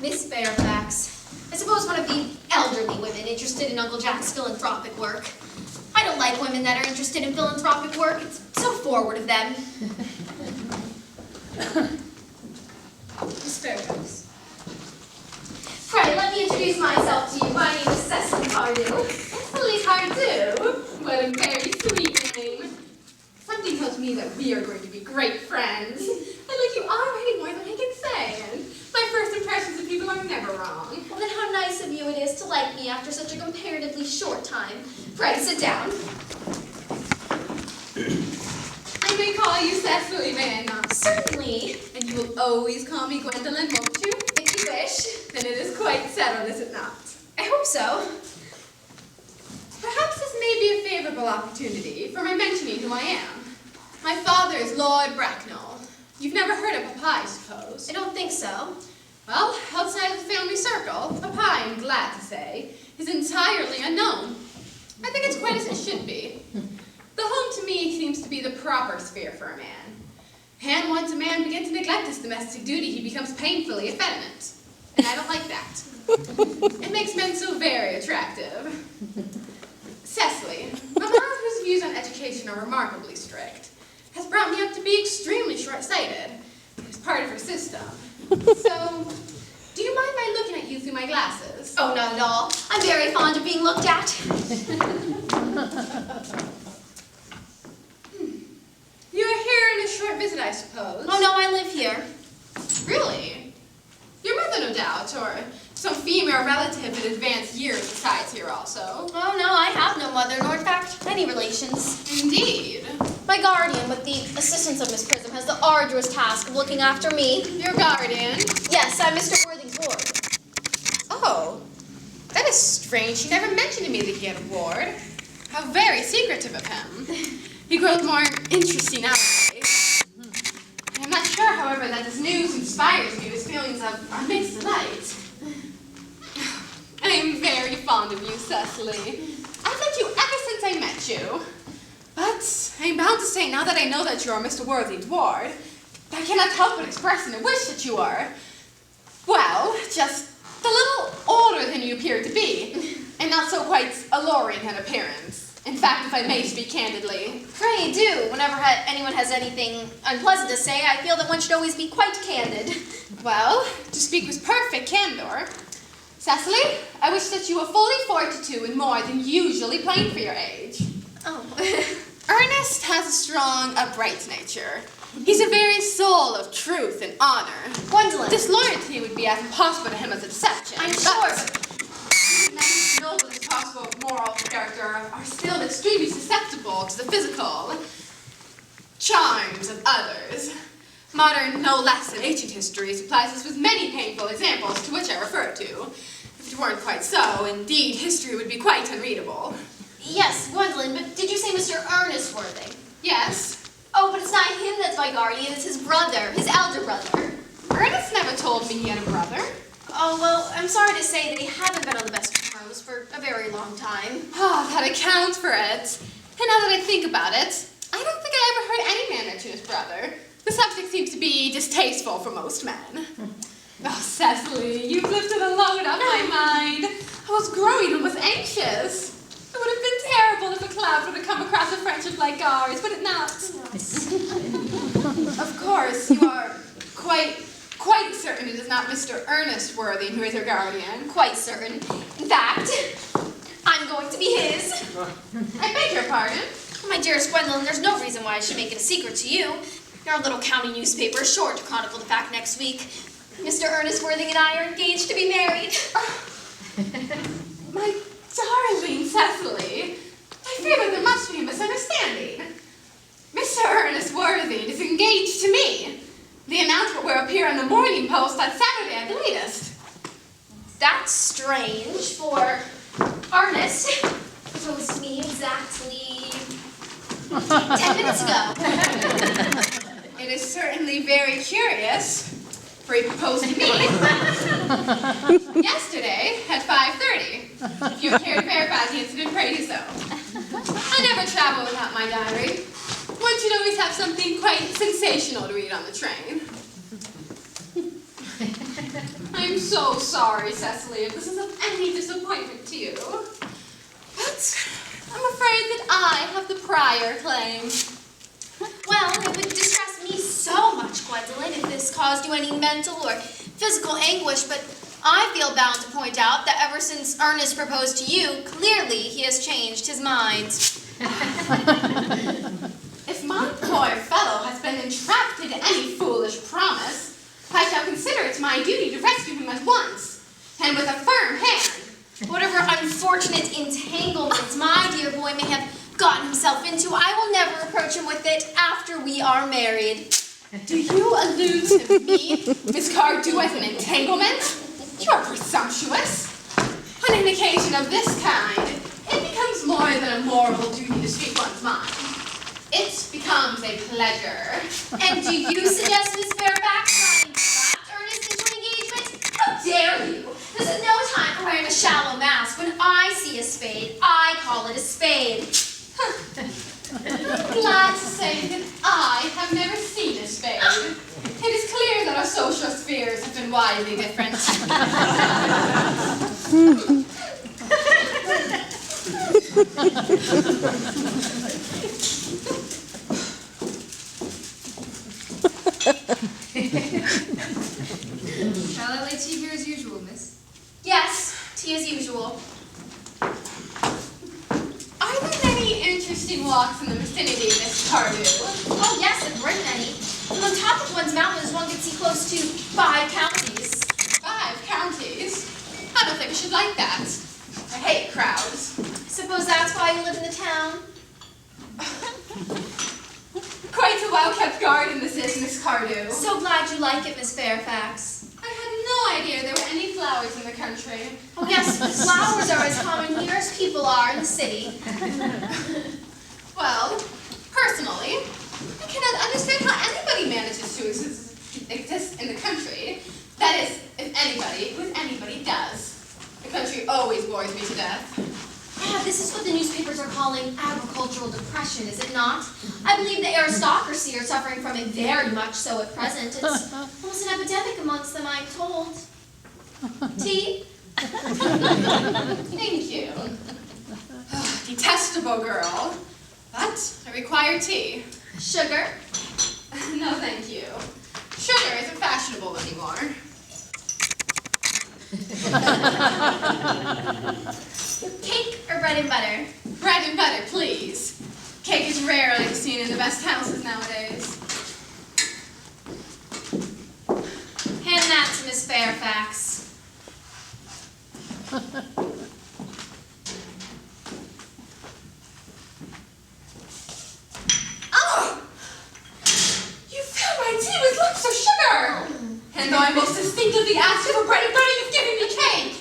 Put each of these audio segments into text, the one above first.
Miss Fairfax, I suppose one of the elderly women interested in Uncle Jack's philanthropic work. I don't like women that are interested in philanthropic work. It's so forward of them. Miss Fairfax. Pray, let me introduce myself to you. My name is Cecily Cardew. Cecily Cardew? What a very sweet name. Something tells me that we are going to be great friends. And look, you are writing more than I can say. And my first impressions of people are never wrong. Well, then how nice of you it is to like me after such a comparatively short time. Pray, sit down. I may call you Cecily, may I not? Certainly. And you will always call me Gwendolyn, won't you? If you wish. Then it is quite settled, is it not? I hope so. Perhaps this may be a favorable opportunity for my mentioning who I am. My father is Lord Bracknell. You've never heard of Papa, I suppose? I don't think so. Well, outside of the family circle, Papa, I'm glad to say, is entirely unknown. I think it's quite as it should be. The home to me seems to be the proper sphere for a man. And once a man begins to neglect his domestic duty, he becomes painfully effeminate. And I don't like that. It makes men so very attractive. Cecily, Mama, whose views on education are remarkably strict, has brought me up to be extremely short-sighted. It's part of her system. So, do you mind my looking at you through my glasses? Oh, not at all. I'm very fond of being looked at. You are here on a short visit, I suppose? Oh, no, I live here. Really? Your mother, no doubt, or some female relative in advanced years resides here also. Oh, no, I have no mother, nor in fact any relations. Indeed. My guardian, with the assistance of Miss Prism, has the arduous task of looking after me. Your guardian? Yes, I'm Mr. Worthing's ward. Oh, that is strange. He never mentioned to me that he had a ward. How very secretive of him. He grows more interesting nowadays. I'm not sure, however, that this news inspires me with feelings of amidst delight. I am very fond of you, Cecily. I've liked you ever since I met you. But I'm bound to say, now that I know that you are Mr. Worthing's ward, I cannot help but expressing a wish that you are, well, just a little older than you appear to be, and not so quite alluring in appearance. In fact, if I may speak candidly. Pray do. Whenever anyone has anything unpleasant to say, I feel that one should always be quite candid. Well, to speak with perfect candor, Cecily, I wish that you were fully 42 and more than usually plain for your age. Oh. Ernest has a strong, upright nature. He's a very soul of truth and honor. Gwendolyn. Disloyalty would be as impossible to him as a deception. I'm sure. Men as noble as possible moral character are still extremely susceptible to the physical charms of others. Modern, no less than ancient history, supplies us with many painful examples to which I refer to. If it weren't quite so, indeed, history would be quite unreadable. Yes, Gwendolyn, but did you say Mr. Earnest Worthing? Yes. Oh, but it's not him that's my guardian, it's his brother, his elder brother. Ernest never told me he had a brother. Oh, well, I'm sorry to say they haven't been on the best of terms for a very long time. Oh, that accounts for it. And now that I think about it, I don't think I ever heard any man mention his brother. The subject seems to be distasteful for most men. Oh, Cecily, you've lifted a load off my mind. I was growing almost anxious. It would have been terrible if a cloud would have come across a friendship like ours, would it not? Of course, you are quite certain it is not Mr. Earnest Worthing who is your guardian. Quite certain. In fact, I'm going to be his. I beg your pardon? My dearest Gwendolyn, there's no reason why I should make it a secret to you. Our little county newspaper is sure to chronicle the fact next week. Mr. Earnest Worthing and I are engaged to be married. My darling Cecily, I fear that there must be a misunderstanding. Mr. Ernest Worthing is engaged to me. The announcement will appear in the Morning Post on Saturday at the latest. That's strange for Ernest. It was me exactly 10 minutes ago. It is certainly very curious, for he proposed to me yesterday at 5:30. If you care to verify the incident, pray do so. I never travel without my diary. One should always have something quite sensational to read on the train. I'm I'm so sorry, Cecily, if this is of any disappointment to you. But I'm afraid that I have the prior claim. Well, it would distress me so much, Gwendolyn, if this caused you any mental or physical anguish, but I feel bound to point out that ever since Ernest proposed to you, clearly he has changed his mind. If my poor fellow has been entrapped into any foolish promise, I shall consider it my duty to rescue him at once, and with a firm hand. Whatever unfortunate entanglement my dear boy may have gotten himself into, I will never reproach him with it after we are married. Do you allude to me, Miss Cardew, as an entanglement? You are presumptuous. On an occasion of this kind, it becomes more than a moral duty to speak one's mind. It becomes a pleasure. And do you suggest, Miss Fairfax, that I entrapped Ernest into an engagement? How dare you? This is no time for wearing a shallow mask. When I see a spade, I call it a spade. Glad to say that I have never seen a spade. It is clear that our social spheres have been widely different. Shall I lay tea here as usual, miss? Yes, tea as usual. Are there many interesting walks in the vicinity, Miss Cardew? Oh yes, a great many. From the top of one's mountains, one can see close to 5 counties. 5 counties? I don't think I should like that. I hate crowds. I suppose that's why you live in the town. Quite a well-kept garden this is, Miss Cardew. So glad you like it, Miss Fairfax. I had no idea there were any flowers in the country. Oh yes, flowers are as common here as people are in the city. Well, personally, I cannot understand how anybody manages to exist in the country. That is, if anybody, who anybody does. The country always bores me to death. Yeah, this is what the newspapers are calling agricultural depression, is it not? I believe the aristocracy are suffering from it very much so at present. It's almost an epidemic amongst them, I'm told. Tea? Thank you. Detestable girl. But I require tea. Sugar? No, thank you. Sugar isn't fashionable anymore. Cake or bread and butter? Bread and butter, please. Cake is rarely seen in the best houses nowadays. Hand that to Miss Fairfax. Oh! You filled my tea with lumps of sugar! And though I most distinctly asked you for bread and butter, you've given me cake!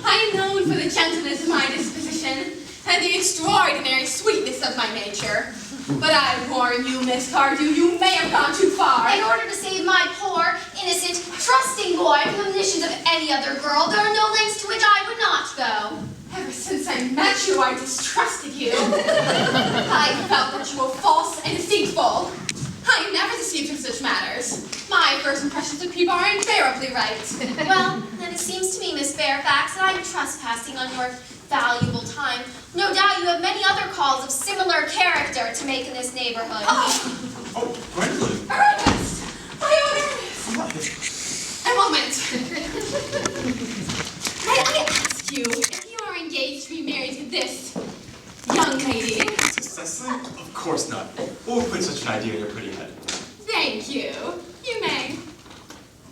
I am known for the gentleness of my disposition and the extraordinary sweetness of my nature. But I warn you, Miss Cardew, you may have gone too far. In order to save my poor, innocent, trusting boy from the omniscience of any other girl, there are no lengths to which I would not go. Ever since I met you, I distrusted you. I felt that you were false and deceitful. I am never deceived in such matters. My first impressions of people are invariably right. Well, then it seems to me, Miss Fairfax, that I'm trespassing on your valuable time. No doubt you have many other calls of similar character to make in this neighborhood. Oh, Gwendolyn. Ernest! My own Ernest! A moment. May I ask you if you are engaged to be married to this young lady? Cecily? Of course not. Who would put such an idea in your pretty head? Thank you. You may.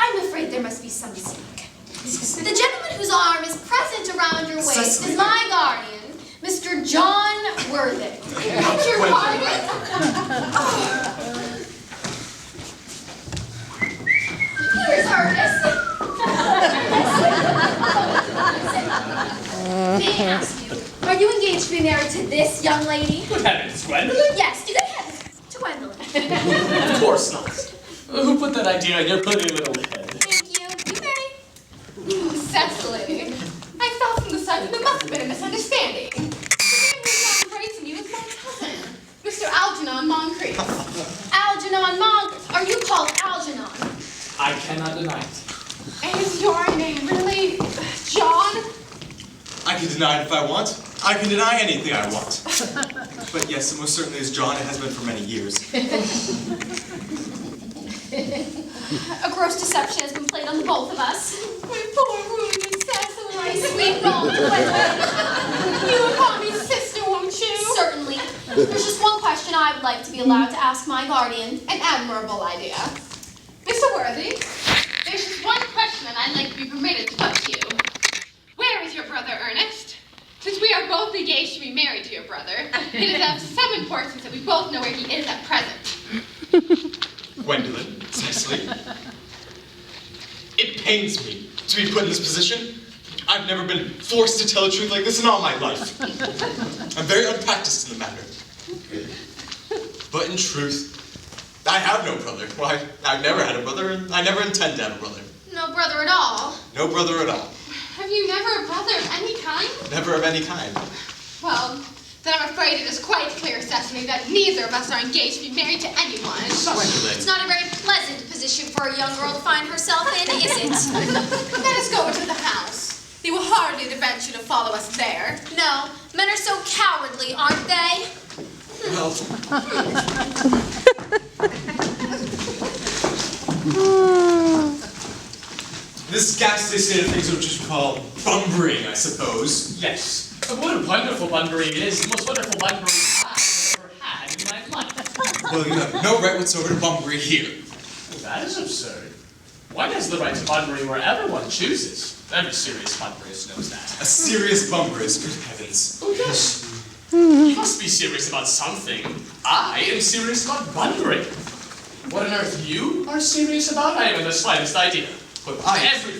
I'm afraid there must be some mistake. The gentleman whose arm is present around your waist Cecily. is my guardian, Mr. John Worthing. That's your guardian? Here's Ernest. May I ask you, are you engaged to be married to this young lady? Good heavens, Gwendolyn? Yes, to good heavens. To Gwendolyn. Of course not. Who put that idea in your pretty little head? Thank you. You may. Cecily, I felt from the sight that there must have been a misunderstanding. The man who's now embracing you is my cousin, Mr. Algernon Moncrief. Algernon Monk. Are you called Algernon? I cannot deny it. Is your name really John? I can deny it if I want. I can deny anything I want. But yes, it most certainly is John. It has been for many years. A gross deception has been played on the both of us. My poor wounded Cecily. My sweet Roland Gwendolyn. You will call me sister, won't you? Certainly. There's just one question I would like to be allowed to ask my guardian. An admirable idea. Mr. Worthy, there's just one question that I'd like to be permitted to put to you. Where is your brother Ernest? Since we are both engaged to be married to your brother, it is of some importance that we both know where he is at present. Gwendolyn, Cecily. It pains me to be put in this position. I've never been forced to tell the truth like this in all my life. I'm very unpracticed in the matter. But in truth, I have no brother. Why, I've never had a brother, and I never intend to have a brother. No brother at all. No brother at all. Have you never a brother of any kind? Never of any kind. Well, then I'm afraid it is quite clear, Cecily, that neither of us are engaged to be married to anyone. Gwendolyn. It's not a very pleasant position for a young girl to find herself in, is it? Let us go into the house. They will hardly venture to follow us there. No, men are so cowardly, aren't they? Well, this ghastly state of things is what you call bumbering, I suppose. Yes. What a wonderful bunbury it is. The most wonderful bunbury I've ever had in my life. Well, you have no right whatsoever to bunbury here. That is absurd. One has the right to bunbury wherever one chooses. Every serious bunburyist knows that. A serious bumberist, good heavens. Oh, yes. You must be serious about something. I am serious about bunbury. What on earth you are serious about? I haven't the slightest idea. But I- every